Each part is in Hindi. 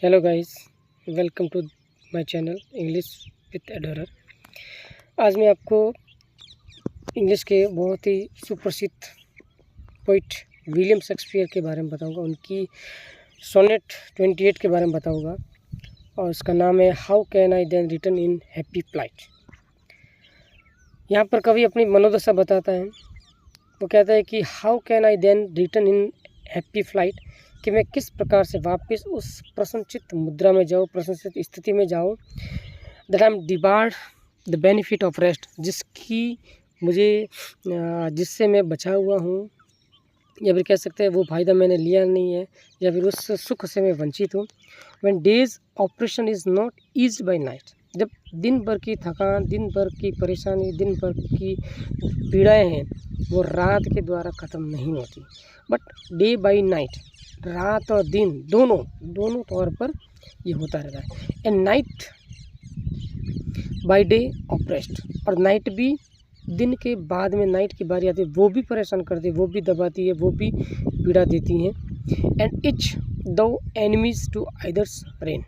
Hello guys, welcome to my channel English with adorer. आज मैं आपको इंग्लिश के बहुत ही सुप्रसिद्ध पोइट विलियम शेक्सपियर के बारे में बताऊंगा। उनकी सोनेट 28 के बारे में बताऊंगा और उसका नाम है how can I then return in happy plight. यहाँ पर कवि अपनी मनोदशा बताता है। वो कहता है कि how can I then return in happy plight, कि मैं किस प्रकार से वापस उस प्रसन्नचित्त मुद्रा में जाऊँ, प्रसन्नचित्त स्थिति में जाऊँ, that I am debarred the benefit of rest, जिससे मैं बचा हुआ हूँ, या फिर कह सकते हैं वो फ़ायदा मैंने लिया नहीं है, या फिर उस सुख से मैं वंचित हूँ। When day's oppression is not eased by night, जब दिन भर की थकान, दिन भर की परेशानी, दिन भर की पीड़ाएँ हैं वो रात के द्वारा ख़त्म नहीं होती, बट डे बाय नाइट, रात और दिन दोनों तौर पर ये होता रहता है। And night by day oppressed, और नाइट भी दिन के बाद में नाइट की बारी आती है, वो भी परेशान करती है, वो भी दबाती है, वो भी पीड़ा देती हैं। एंड इच दो एनिमीज टू आइदर्स रेन,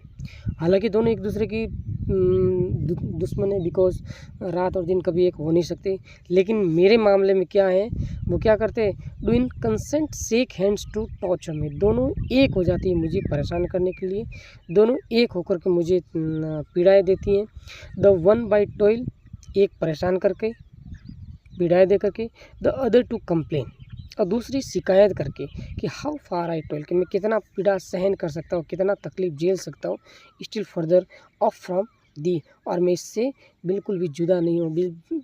हालांकि दोनों एक दूसरे की दुश्मन है, बिकॉज रात और दिन कभी एक हो नहीं सकते। लेकिन मेरे मामले में क्या है, वो क्या करते हैं, do in consent shake hands to torture me, दोनों एक हो जाती है मुझे परेशान करने के लिए, दोनों एक होकर के मुझे पीड़ाएँ देती हैं। द वन बाई टॉयल, एक परेशान करके पीड़ाएँ दे करके, द अदर टू कंप्लेन, और दूसरी शिकायत करके कि हाउ फार आई टॉयल, कि मैं कितना पीड़ा सहन कर सकता हूँ, कितना तकलीफ़ झेल सकता हूँ, still further of from the, और मैं इससे बिल्कुल भी जुदा नहीं हूँ,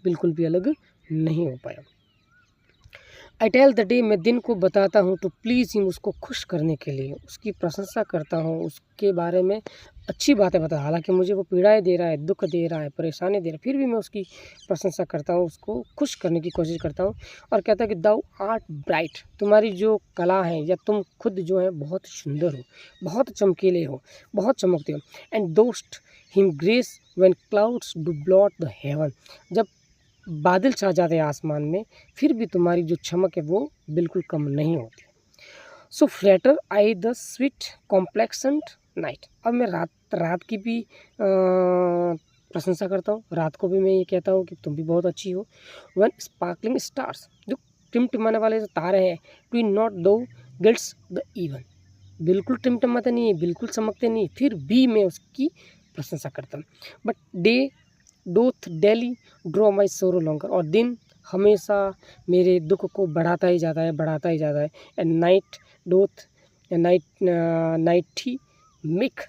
बिल्कुल भी अलग नहीं हो पाया। आई टेल द डे, मैं दिन को बताता हूँ टू प्लीज़ हिम, उसको खुश करने के लिए, उसकी प्रशंसा करता हूँ, उसके बारे में अच्छी बातें बताता हूँ। हालांकि मुझे वो पीड़ाएँ दे रहा है, दुख दे रहा है, परेशानी दे रहा है, फिर भी मैं उसकी प्रशंसा करता हूँ, उसको खुश करने की कोशिश करता हूँ। और कहता है कि दाउ आर्ट ब्राइट, तुम्हारी जो कला है, या तुम खुद जो है बहुत सुंदर हो, बहुत चमकीले हो, बहुत चमकते हो। And dost him grace when clouds do blot the heaven, जब बादल छा जाते हैं आसमान में, फिर भी तुम्हारी जो चमक है वो बिल्कुल कम नहीं होती। So flatter I the sweet complexioned night, अब मैं रात की भी प्रशंसा करता हूँ, रात को भी मैं ये कहता हूँ कि तुम भी बहुत अच्छी हो। वन स्पार्कलिंग स्टार्स, जो टिमटिमाने वाले जो तारे हैं, टू नॉट दो गिल्ट्स द इवन, बिल्कुल टिमटिमाते नहीं है, बिल्कुल चमकते नहीं, फिर भी मैं उसकी प्रशंसा करता हूँ। But day doth daily draw my sorrow longer, और दिन हमेशा मेरे दुख को बढ़ाता ही जाता है, बढ़ाता ही जाता है। And night doth nightly make,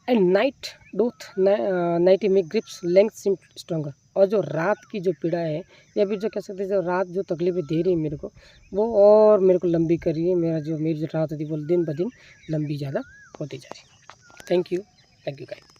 and night doth nightly make grief's length seem stronger, और जो रात की जो पीड़ा है, या फिर जो कह सकते हैं जो रात जो तकलीफ़ें दे रही है मेरे को, वो और मेरे को लंबी कर रही है, मेरी जो रात होती है वो दिन ब दिन लंबी ज़्यादा होती जा रही है। Thank you guys.